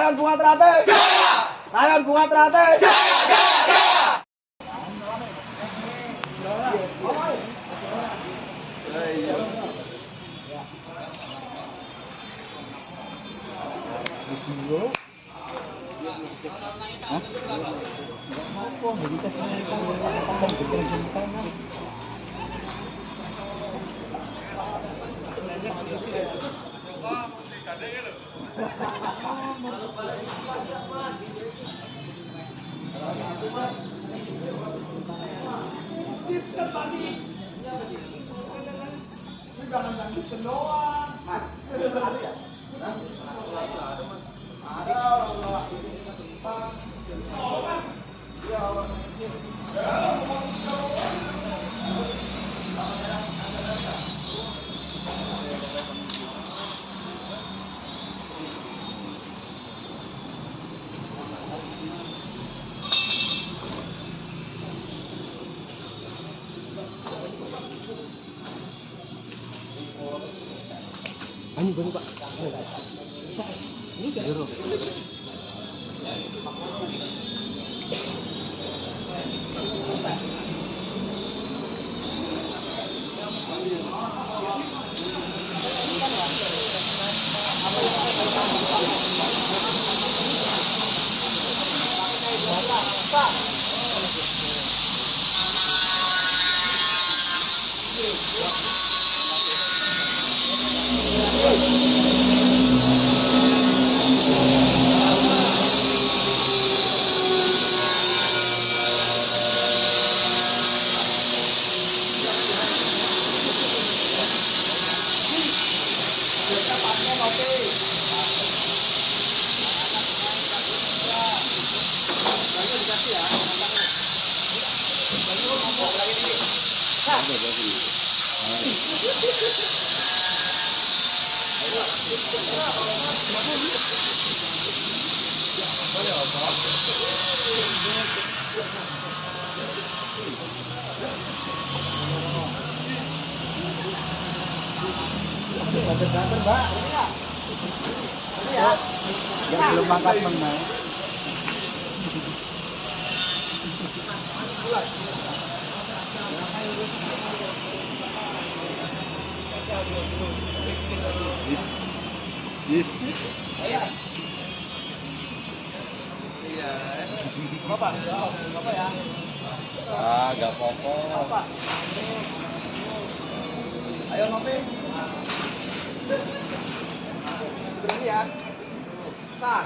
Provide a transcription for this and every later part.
Rayon Bunga Teratai. Jaya. Rayon Bunga Teratai. Jaya, jaya, jaya. Ini baru Pak. Ini baru. Yang belum makan menang. Yes. Bapak ya? Ah, gak apa-apa. Ayo ngopi. Sebenarnya ya. Sah.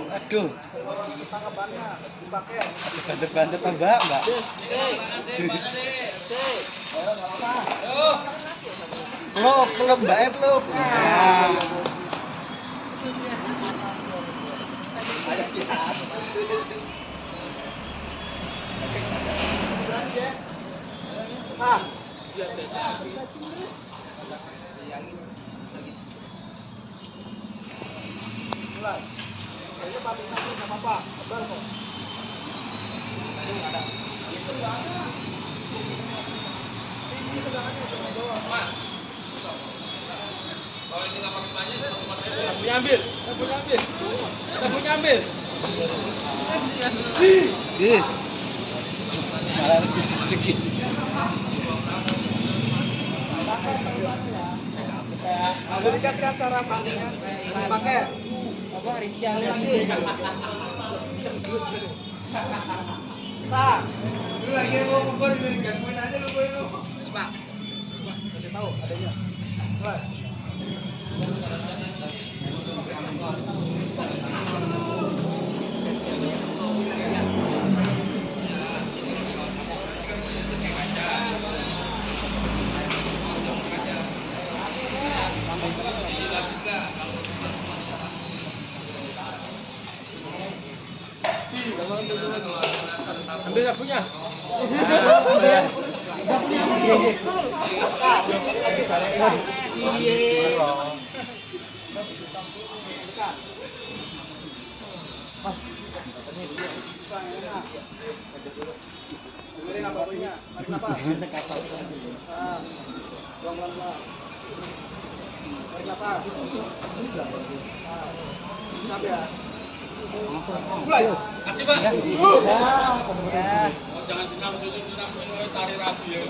Aduh. Tanggapannya dipakai. Bantet-bantet Mbak. Peluk Mbak, peluk. Mulai. Kayaknya paling nanti sama Pak. Betul kok. Ada. Itu enggak ada. Tinggi tegangannya cuma doang. Kalau ini enggak pakai banyak, kita punya ambil. Ih. Malah dicicik. Aku dikasihkan cara pakainya. Pakai. Apa Rizky Sah. Lu lagi mau kumpul dari gangguin aja lu boy lu. Pak. Kasih tahu adanya. Mulai. Ambil gak punya? Dengerin apa punya? Tarik nafas. Buang pelan-pelan. Tarik nafas. Stop ya. Mulai. Kasih, Pak. Ya. Jangan senam, tarik rapi ya.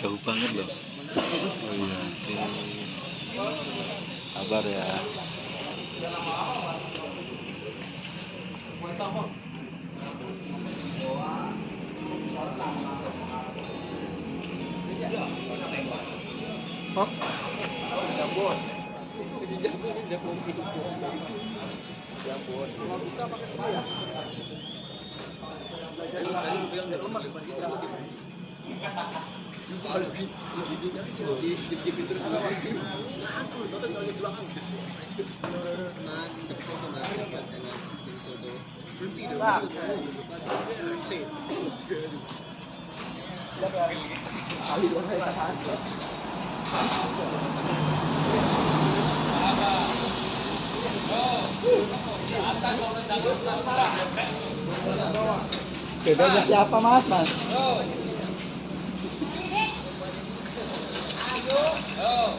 Jauh banget loh. Oh iya, nanti kabar ya. Kalau bisa pakai sendiri ya. Bedanya siapa mas?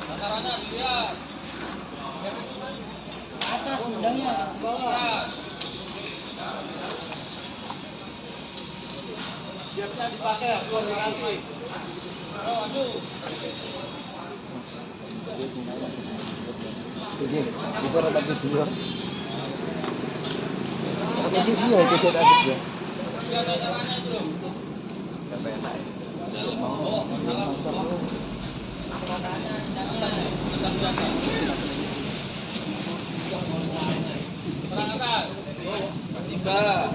Takarannya lihat. Atas udangnya, bawah. Siapnya dipakai, koordinasi. Aduh. Itu ada video. Ada video itu sudah ada dia. Ada caranya itu loh. Terang atas. Masih Mbak.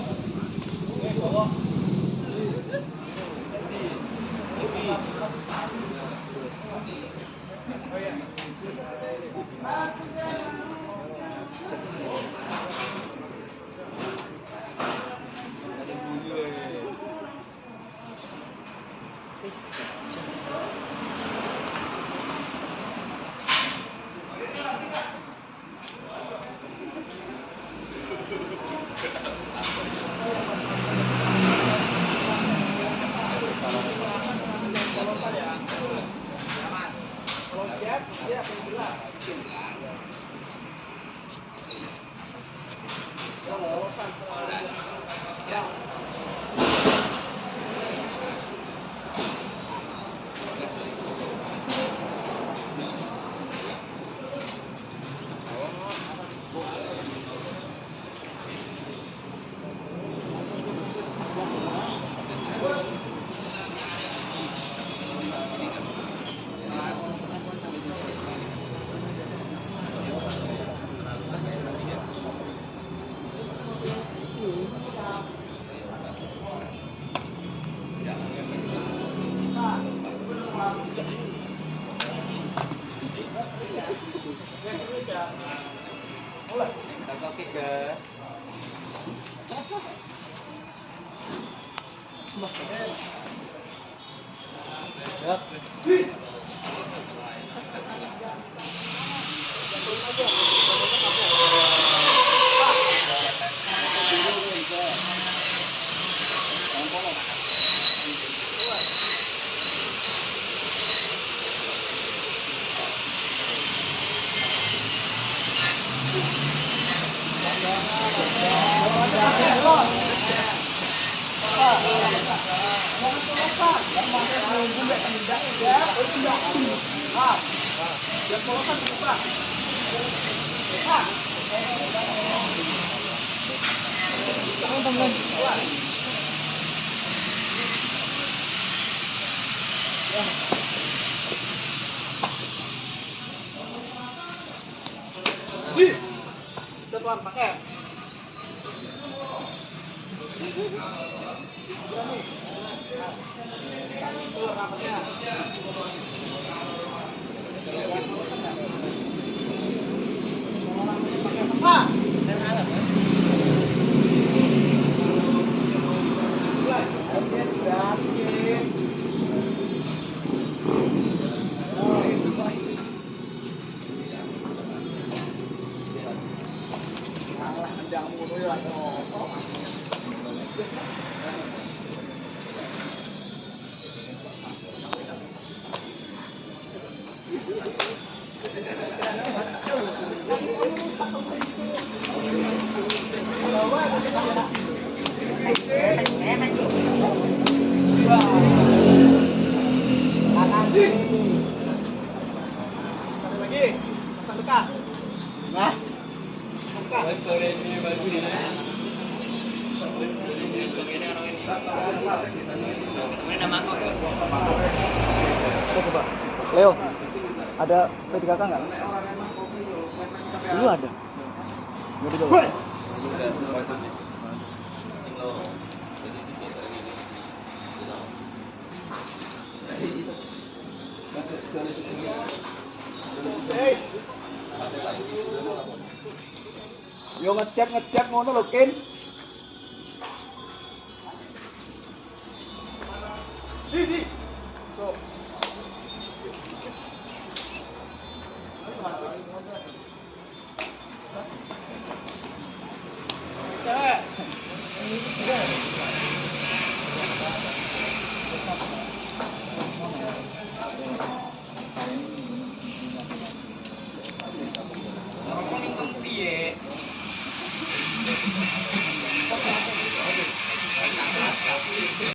Satuan pakai. Tuh, rapasnya. Pakai masa. Lagi, pasang dekat. Nah, Coba. Leo, ada P3K nggak? Dulu ada. Mau dibawa? Yo ngecek ngono lho, Kin. di.